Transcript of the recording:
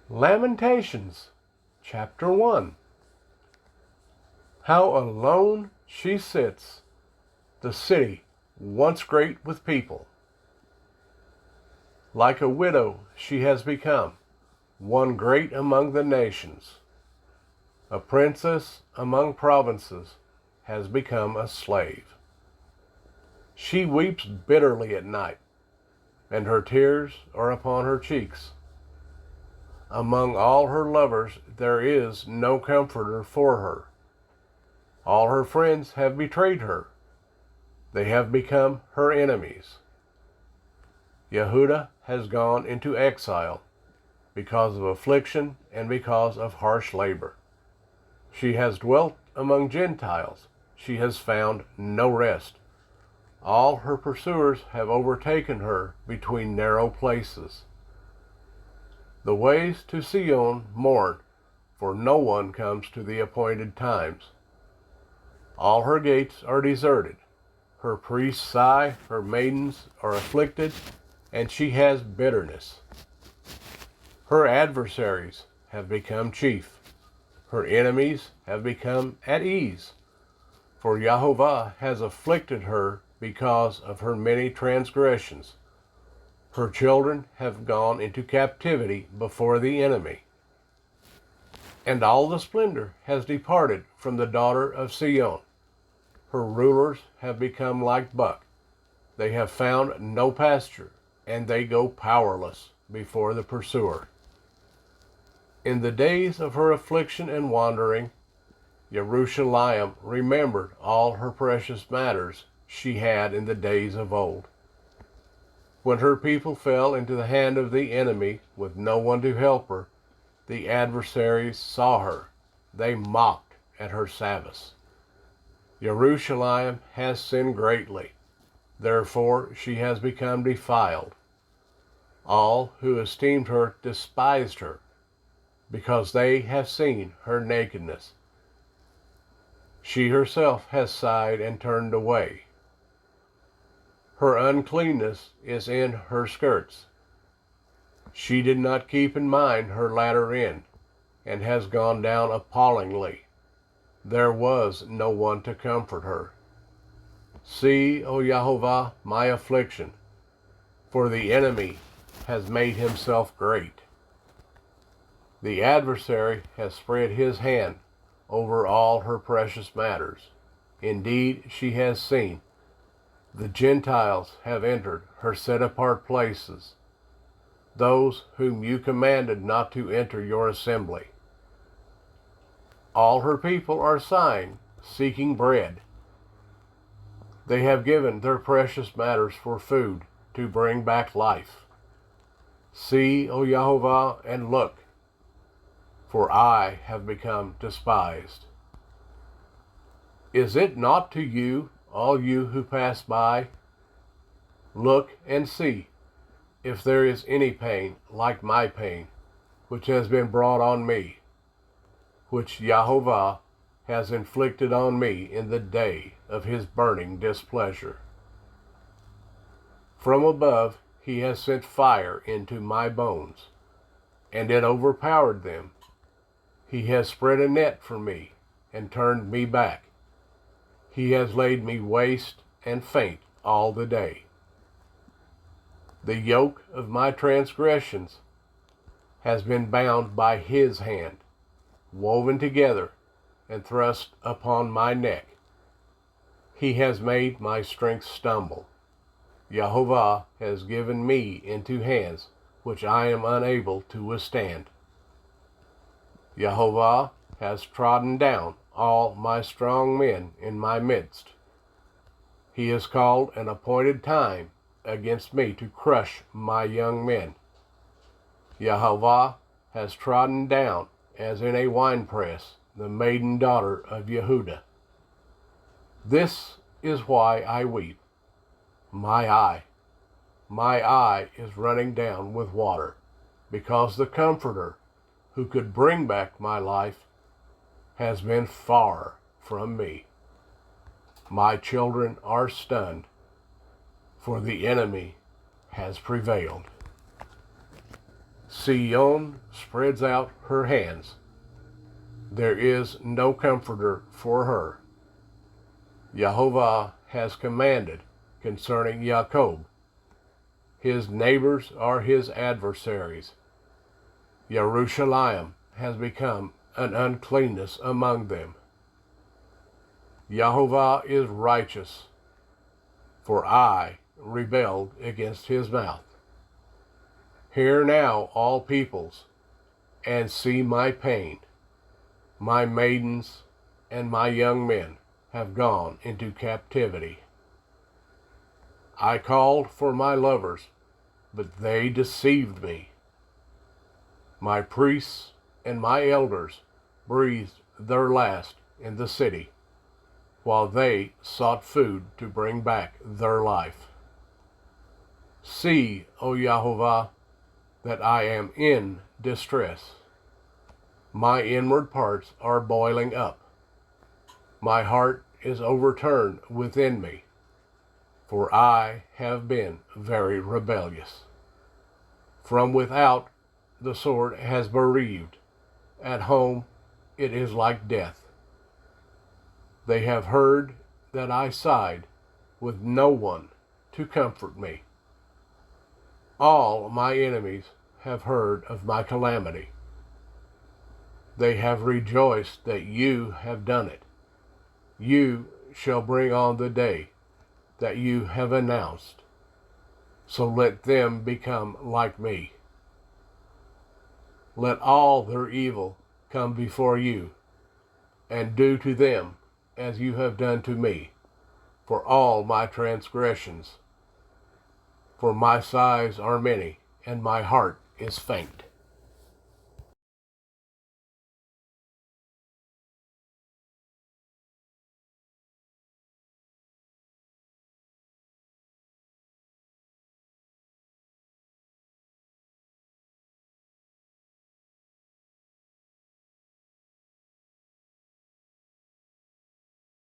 Lamentations, chapter 1. How alone she sits, the city once great with people. Like a widow she has become, one great among the nations. A princess among provinces has become a slave. She weeps bitterly at night, and her tears are upon her cheeks. Among all her lovers there is no comforter for her. All her friends have betrayed her. They have become her enemies. Yehudah has gone into exile because of affliction and because of harsh labor. She has dwelt among Gentiles. She has found no rest. All her pursuers have overtaken her between narrow places. The ways to Sion mourn, for no one comes to the appointed times. All her gates are deserted. Her priests sigh, her maidens are afflicted, and she has bitterness. Her adversaries have become chief. Her enemies have become at ease. For Yahovah has afflicted her because of her many transgressions. Her children have gone into captivity before the enemy. And all the splendor has departed from the daughter of Sion. Her rulers have become like buck. They have found no pasture, and they go powerless before the pursuer. In the days of her affliction and wandering, Jerusalem remembered all her precious matters she had in the days of old. When her people fell into the hand of the enemy with no one to help her, the adversaries saw her. They mocked at her Sabbaths. Jerusalem has sinned greatly. Therefore she has become defiled. All who esteemed her despised her, because they have seen her nakedness. She herself has sighed and turned away. Her uncleanness is in her skirts. She did not keep in mind her latter end, and has gone down appallingly. There was no one to comfort her. See, O Yahovah, my affliction, for the enemy has made himself great. The adversary has spread his hand over all her precious matters. Indeed, she has seen. The Gentiles have entered her set-apart places, those whom you commanded not to enter your assembly. All her people are sighing, seeking bread. They have given their precious matters for food to bring back life. See, O Yahovah, and look, for I have become despised. Is it not to you, all you who pass by? Look and see if there is any pain like my pain, which has been brought on me, which Yahovah has inflicted on me in the day of his burning displeasure. From above he has sent fire into my bones, and it overpowered them. He has spread a net for me and turned me back. He has laid me waste and faint all the day. The yoke of my transgressions has been bound by his hand, woven together and thrust upon my neck. He has made my strength stumble. Yahovah has given me into hands which I am unable to withstand. Yahovah has trodden down all my strong men in my midst. He has called an appointed time against me to crush my young men. Yahovah has trodden down, as in a winepress, the maiden daughter of Yehudah. This is why I weep. My eye is running down with water, because the Comforter, who could bring back my life, has been far from me. My children are stunned, for the enemy has prevailed. Sion spreads out her hands. There is no comforter for her. Jehovah has commanded concerning Jacob. His neighbors are his adversaries. Jerusalem has become an uncleanness among them. Jehovah is righteous, for I rebelled against his mouth. Hear now, all peoples, and see my pain. My maidens and my young men have gone into captivity. I called for my lovers, but they deceived me. My priests and my elders breathed their last in the city, while they sought food to bring back their life. See, O Jehovah, that I am in distress. My inward parts are boiling up. My heart is overturned within me, for I have been very rebellious. From without the sword has bereaved. At home it is like death. They have heard that I sighed, with no one to comfort me. All my enemies have heard of my calamity. They have rejoiced that you have done it. You shall bring on the day that you have announced. So let them become like me. Let all their evil come before you, and do to them as you have done to me, for all my transgressions. For my sighs are many, and my heart is faint.